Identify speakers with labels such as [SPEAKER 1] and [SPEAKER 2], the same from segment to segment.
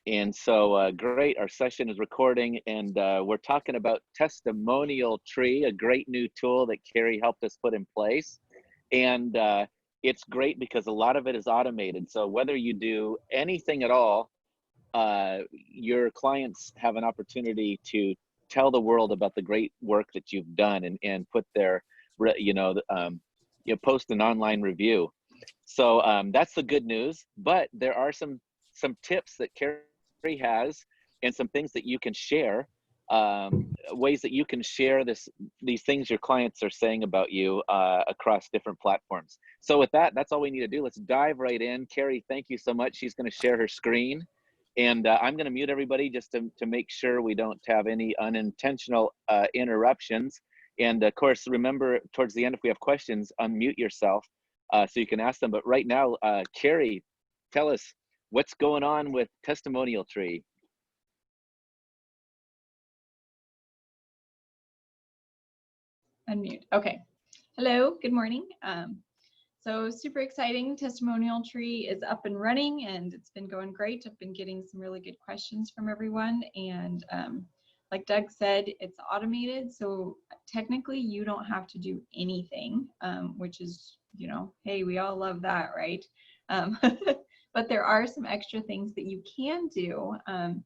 [SPEAKER 1] And so, great, our session is recording, and we're talking about Testimonial Tree, a great new tool that Carrie helped us put in place. And it's great because a lot of it is automated. So whether you do anything at all, your clients have an opportunity to tell the world about the great work that you've done, and put their, post an online review. So that's the good news. But there are some tips that Carrie has, and some things that you can share, ways that you can share these things your clients are saying about you across different platforms. So with that, that's all we need to do. Let's dive right in. Carrie, thank you so much. She's going to share her screen, and I'm going to mute everybody just to make sure we don't have any unintentional interruptions. And of course, remember, towards the end, if we have questions, unmute yourself so you can ask them. But right now, Carrie, tell us what's going on with Testimonial Tree.
[SPEAKER 2] Unmute. Okay. Hello, good morning. So super exciting. Testimonial Tree is up and running, and it's been going great. I've been getting some really good questions from everyone, and like Doug said, it's automated, so technically you don't have to do anything, which is, hey, we all love that, right? But there are some extra things that you can do, and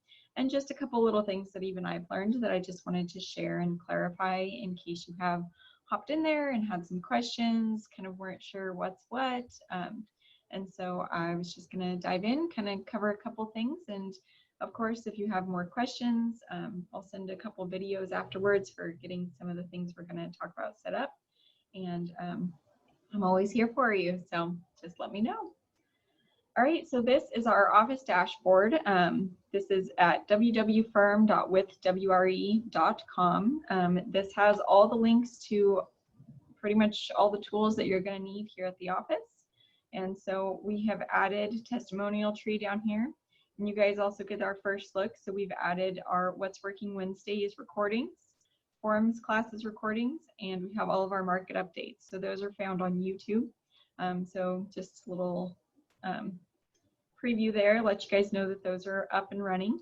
[SPEAKER 2] just a couple little things that even I've learned that I just wanted to share and clarify in case you have hopped in there and had some questions, kind of weren't sure what's what. And so I was just gonna dive in, kind of cover a couple things. And of course, if you have more questions, I'll send a couple videos afterwards for getting some of the things we're gonna talk about set up. And I'm always here for you, so just let me know. All right, so this is our office dashboard. This is at www.firm.withwre.com. This has all the links to pretty much all the tools that you're going to need here at the office. And so we have added Testimonial Tree down here. And you guys also get our first look. So we've added our What's Working Wednesdays recordings, forums, classes recordings, and we have all of our market updates. So those are found on YouTube. So just a little preview there, let you guys know that those are up and running.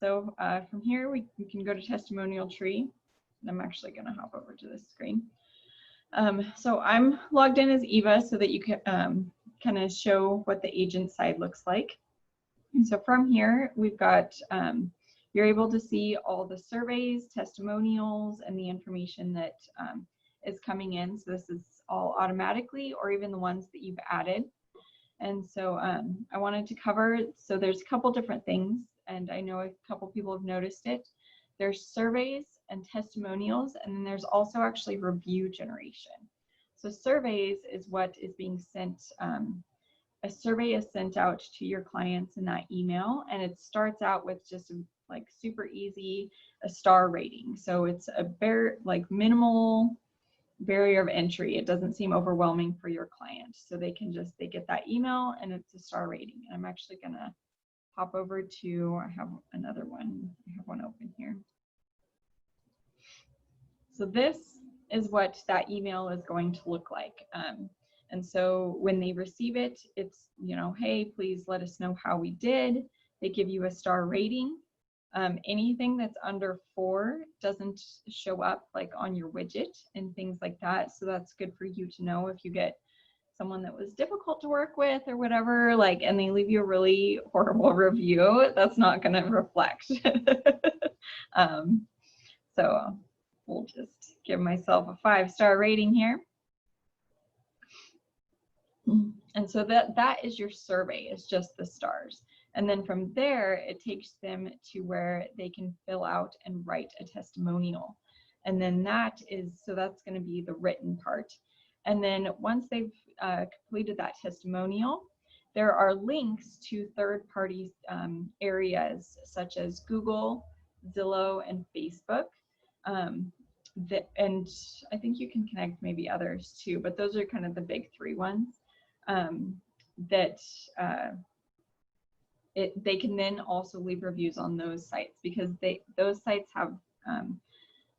[SPEAKER 2] So from here, we can go to Testimonial Tree. And I'm actually going to hop over to this screen. So I'm logged in as Eva so that you can kind of show what the agent side looks like. And so from here, we've got, you're able to see all the surveys, testimonials, and the information that is coming in. So this is all automatically, or even the ones that you've added. And so I wanted to cover, so there's a couple different things, and I know a couple people have noticed it. There's surveys and testimonials, and then there's also actually review generation. So surveys is what is being sent, a survey is sent out to your clients in that email, and it starts out with just like super easy, a star rating. So it's a minimal barrier of entry. It doesn't seem overwhelming for your client, so they get that email and it's a star rating. And I'm actually gonna hop over to, I have another one, I have one open here. So this is what that email is going to look like. And so when they receive it, it's, hey, please let us know how we did. They give you a star rating. Anything that's under 4 doesn't show up like on your widget and things like that. So that's good for you to know if you get someone that was difficult to work with or whatever, and they leave you a really horrible review, that's not going to reflect. So we'll just give myself a 5-star rating here. And so that is your survey, it's just the stars. And then from there, it takes them to where they can fill out and write a testimonial. And then that's going to be the written part. And then once they've completed that testimonial, there are links to third-party areas such as Google, Zillow, and Facebook. And I think you can connect maybe others too, but those are kind of the big 3 ones that they can then also leave reviews on those sites, because those sites have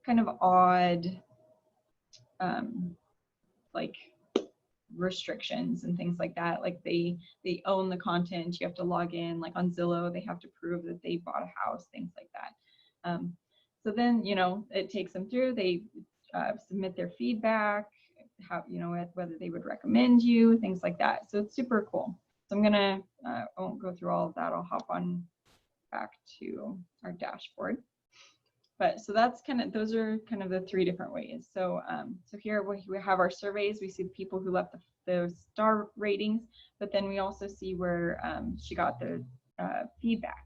[SPEAKER 2] kind of odd restrictions and things like that. Like they own the content. You have to log in. Like on Zillow, they have to prove that they bought a house, things like that. So then, you know, it takes them through. They submit their feedback, how, you know, whether they would recommend you, things like that. So it's super cool. So I'm gonna, I won't go through all of that. I'll hop on back to our dashboard. But so that's kind of, those are kind of the three different ways. So so here we have our surveys. We see the people who left those star ratings, but then we also see where she got the feedback.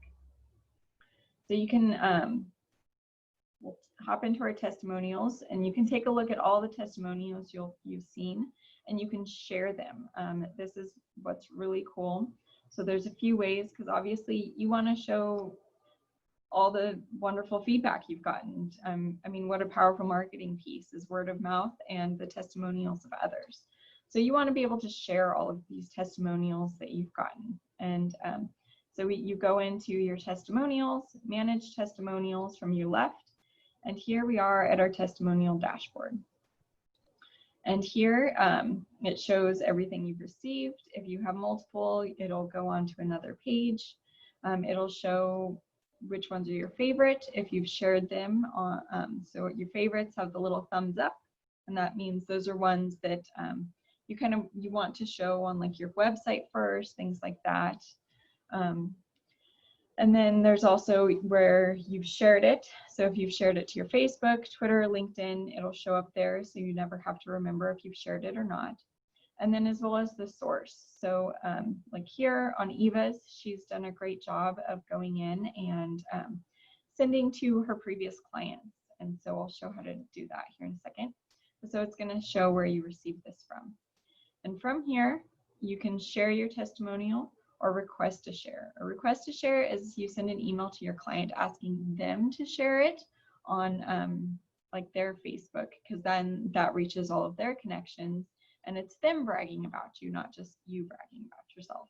[SPEAKER 2] So you can we'll hop into our testimonials, and you can take a look at all the testimonials you've seen, and you can share them. This is what's really cool. So there's a few ways, because obviously you want to show all the wonderful feedback you've gotten. I mean, what a powerful marketing piece is word of mouth and the testimonials of others. So you want to be able to share all of these testimonials that you've gotten. And so you go into your testimonials, manage testimonials from your left, and here we are at our testimonial dashboard. And here it shows everything you've received. If you have multiple, it'll go on to another page. It'll show which ones are your favorite if you've shared them on, so your favorites have the little thumbs up, and that means those are ones that you want to show on like your website first, things like that. And then there's also where you've shared it. So if you've shared it to your Facebook, Twitter, LinkedIn, it'll show up there, so you never have to remember if you've shared it or not. And then as well as the source. So like here on Eva's, she's done a great job of going in and sending to her previous clients. And so I'll show how to do that here in a second. So it's going to show where you received this from. And from here, you can share your testimonial or request to share. A request to share is you send an email to your client asking them to share it on like their Facebook, because then that reaches all of their connections. And it's them bragging about you, not just you bragging about yourself.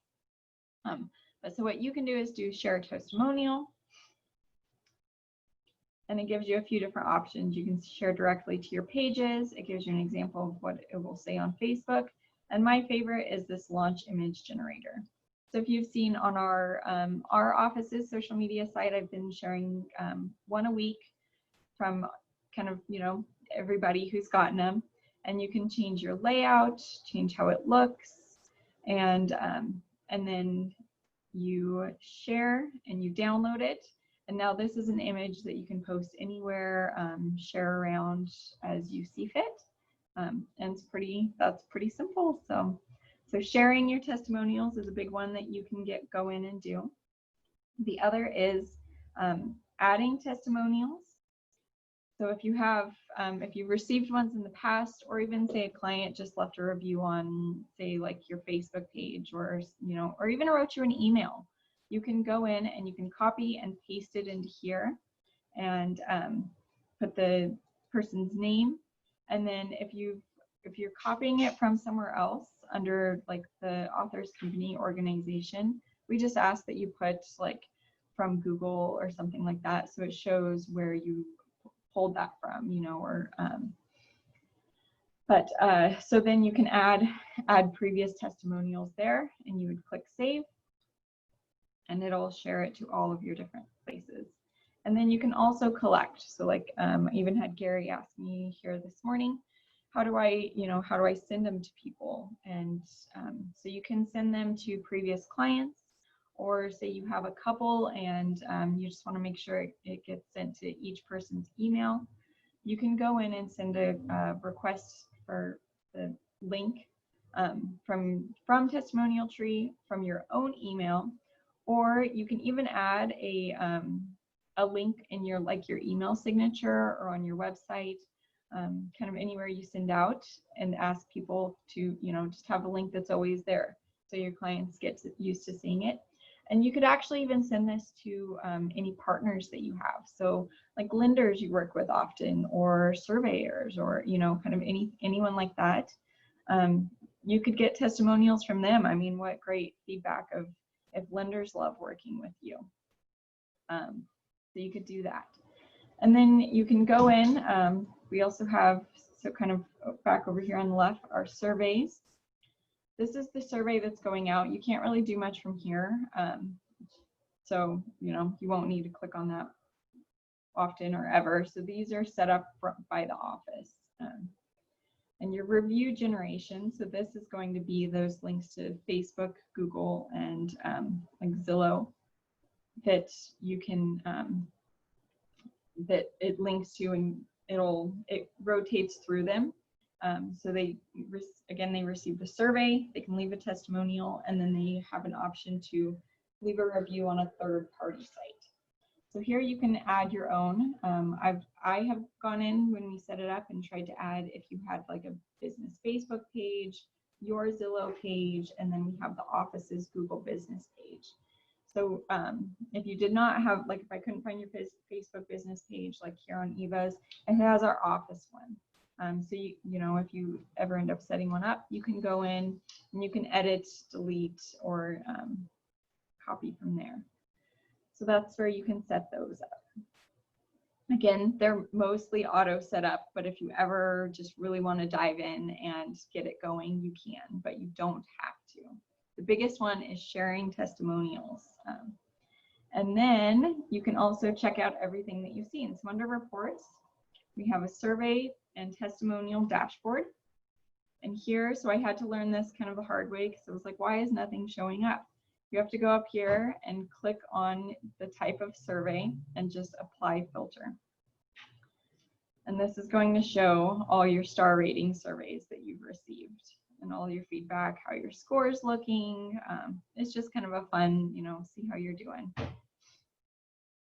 [SPEAKER 2] But so what you can do is do share a testimonial. And it gives you a few different options. You can share directly to your pages. It gives you an example of what it will say on Facebook. And my favorite is this launch image generator. So if you've seen on our office's social media site, I've been sharing one a week from kind of, you know, everybody who's gotten them. And you can change your layout, change how it looks, and then you share and you download it. And now this is an image that you can post anywhere, share around as you see fit. And that's pretty simple. So sharing your testimonials is a big one that you can go in and do. The other is adding testimonials. So if you have, if you've received ones in the past, or even say a client just left a review on, say, like your Facebook page, or, you know, or even wrote you an email, you can go in and you can copy and paste it into here and put the person's name. And then if you're copying it from somewhere else under like the author's company organization, we just ask that you put like from Google or something like that, so it shows where you pulled that from, you know, or so then you can add previous testimonials there, and you would click save, and it'll share it to all of your different places. And then you can also collect. So like I even had Gary ask me here this morning, how do I send them to people? And so you can send them to previous clients, or say you have a couple and you just want to make sure it gets sent to each person's email. You can go in and send a request for the link from Testimonial Tree from your own email, or you can even add a link in your email signature or on your website, kind of anywhere you send out, and ask people to, you know, just have a link that's always there so your clients get used to seeing it. And you could actually even send this to any partners that you have. So like lenders you work with often, or surveyors, or, you know, kind of anyone like that. You could get testimonials from them. I mean, what great feedback of if lenders love working with you. So you could do that. And then you can go in. We also have, so kind of back over here on the left, our surveys. this is the survey that's going out. You can't really do much from here. So, you know, you won't need to click on that often or ever. So these are set up by the office. And your review generation, so this is going to be those links to Facebook, Google, and like Zillow that you can, that it links to, and it rotates through them. So they, again, they receive the survey, they can leave a testimonial, and then they have an option to leave a review on a third-party site. So here you can add your own. I have gone in when we set it up and tried to add if you had like a business Facebook page, your Zillow page, and then we have the office's Google business page. So if you did not have, like if I couldn't find your Facebook business page, like here on Eva's, it has our office one. So you know, if you ever end up setting one up, you can go in and you can edit, delete, or copy from there. So that's where you can set those up. Again, they're mostly auto set up, but if you ever just really want to dive in and get it going, you can, but you don't have to. The biggest one is sharing testimonials. And then you can also check out everything that you've seen. So under reports, we have a survey and testimonial dashboard. And here, so I had to learn this kind of the hard way because it was like, why is nothing showing up? You have to go up here and click on the type of survey and just apply filter. And this is going to show all your star rating surveys that you've received and all your feedback, how your score is looking. It's just kind of a fun, you know, see how you're doing.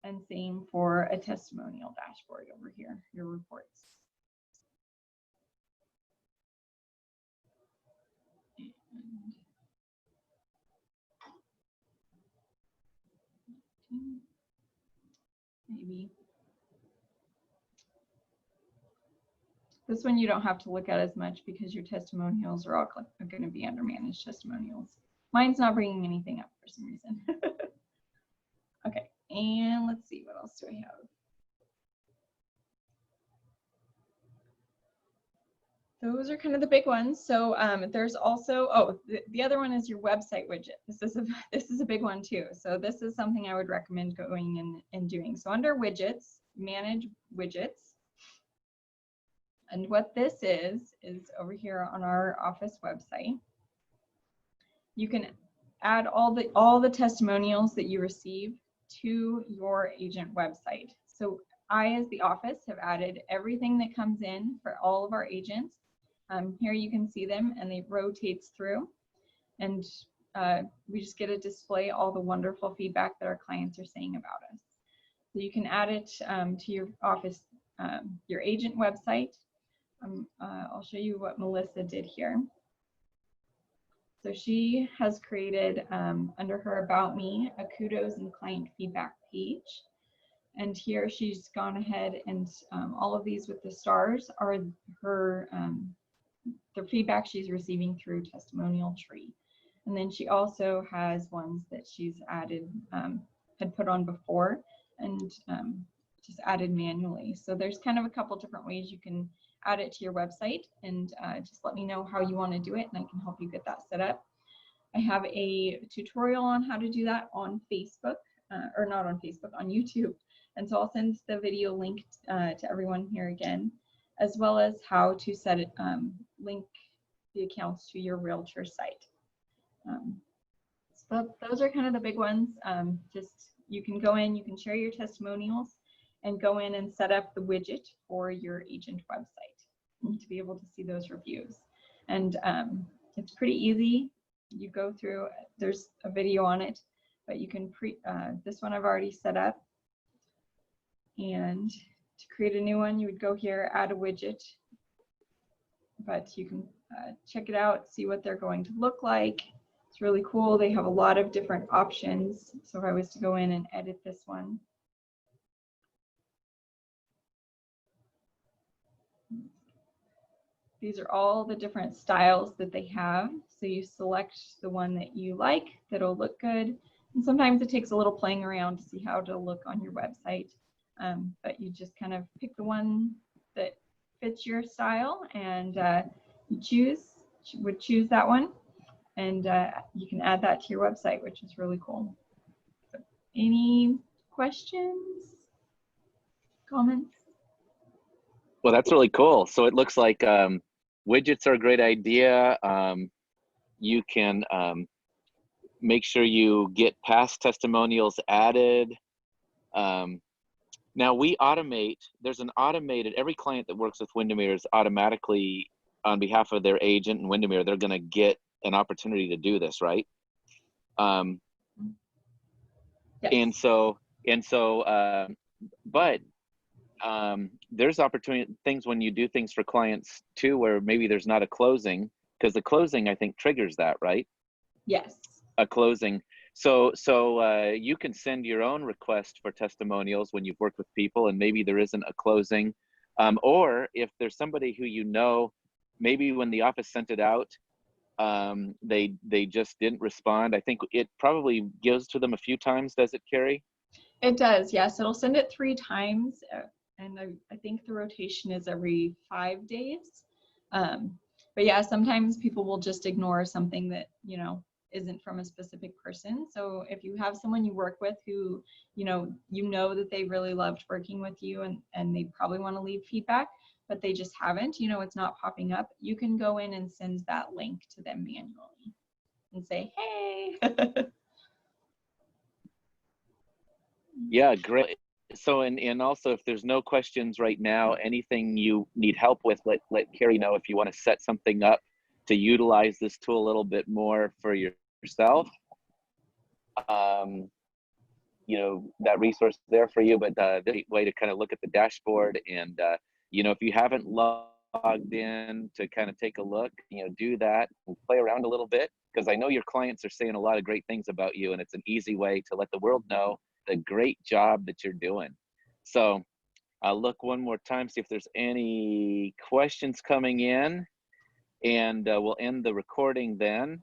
[SPEAKER 2] And same for a testimonial dashboard over here, your reports. Maybe this one you don't have to look at as much because your testimonials are all going to be under managed testimonials. Mine's not bringing anything up for some reason. Okay, and let's see, what else do I have? Those are kind of the big ones. So there's also, oh, the other one is your website widget. This is a big one too. So this is something I would recommend going in and doing. So under widgets, manage widgets. And what this is over here on our office website. You can add all the testimonials that you receive to your agent website. So I, as the office, have added everything that comes in for all of our agents. Here you can see them, and they rotates through, and we just get to display all the wonderful feedback that our clients are saying about us. So you can add it to your office, your agent website. I'll show you what Melissa did here. So she has created under her About Me a kudos and client feedback page. And here she's gone ahead and all of these with the stars are her the feedback she's receiving through Testimonial Tree. And then she also has ones that she's added, had put on before and just added manually. So there's kind of a couple different ways you can add it to your website, and just let me know how you want to do it and I can help you get that set up. I have a tutorial on how to do that on Facebook, or not on Facebook, on YouTube. And so I'll send the video link to everyone here again, as well as how to set it, link the accounts to your realtor site. So those are kind of the big ones. Just you can go in, you can share your testimonials and go in and set up the widget for your agent website to be able to see those reviews. And it's pretty easy. You go through, there's a video on it, but you can this one I've already set up. And to create a new one, you would go here, add a widget, but you can check it out, see what they're going to look like. It's really cool. They have a lot of different options. So if I was to go in and edit this one, these are all the different styles that they have. So you select the one that you like, that'll look good. And sometimes it takes a little playing around to see how it'll look on your website. But you just kind of pick the one that fits your style and you would choose that one. and you can add that to your website, which is really cool. So, any questions, comments?
[SPEAKER 1] Well, that's really cool. So it looks like widgets are a great idea. You can make sure you get past testimonials added. Now we automate, there's an automated, every client that works with Windermere is automatically on behalf of their agent and Windermere, they're gonna get an opportunity to do this, right?
[SPEAKER 2] Yes.
[SPEAKER 1] But there's opportunity things when you do things for clients too, where maybe there's not a closing, because the closing I think triggers that, right?
[SPEAKER 2] Yes.
[SPEAKER 1] A closing. So you can send your own request for testimonials when you've worked with people and maybe there isn't a closing, or if there's somebody who you know, maybe when the office sent it out, they just didn't respond. I think it probably gives to them a few times, does it, Carrie?
[SPEAKER 2] It does, yes. It'll send it 3 times, and I think the rotation is every 5 days. But yeah, sometimes people will just ignore something that, you know, isn't from a specific person. So if you have someone you work with who, you know that they really loved working with you and they probably want to leave feedback, but they just haven't, you know, it's not popping up, you can go in and send that link to them manually and say, hey.
[SPEAKER 1] Yeah, great. So, and also if there's no questions right now, anything you need help with, let Carrie know if you want to set something up to utilize this tool a little bit more for yourself. You know, that resource is there for you, but the way to kind of look at the dashboard and, you know, if you haven't logged in to kind of take a look, you know, do that and play around a little bit, because I know your clients are saying a lot of great things about you, and it's an easy way to let the world know the great job that you're doing. So I'll look one more time, see if there's any questions coming in, and we'll end the recording then.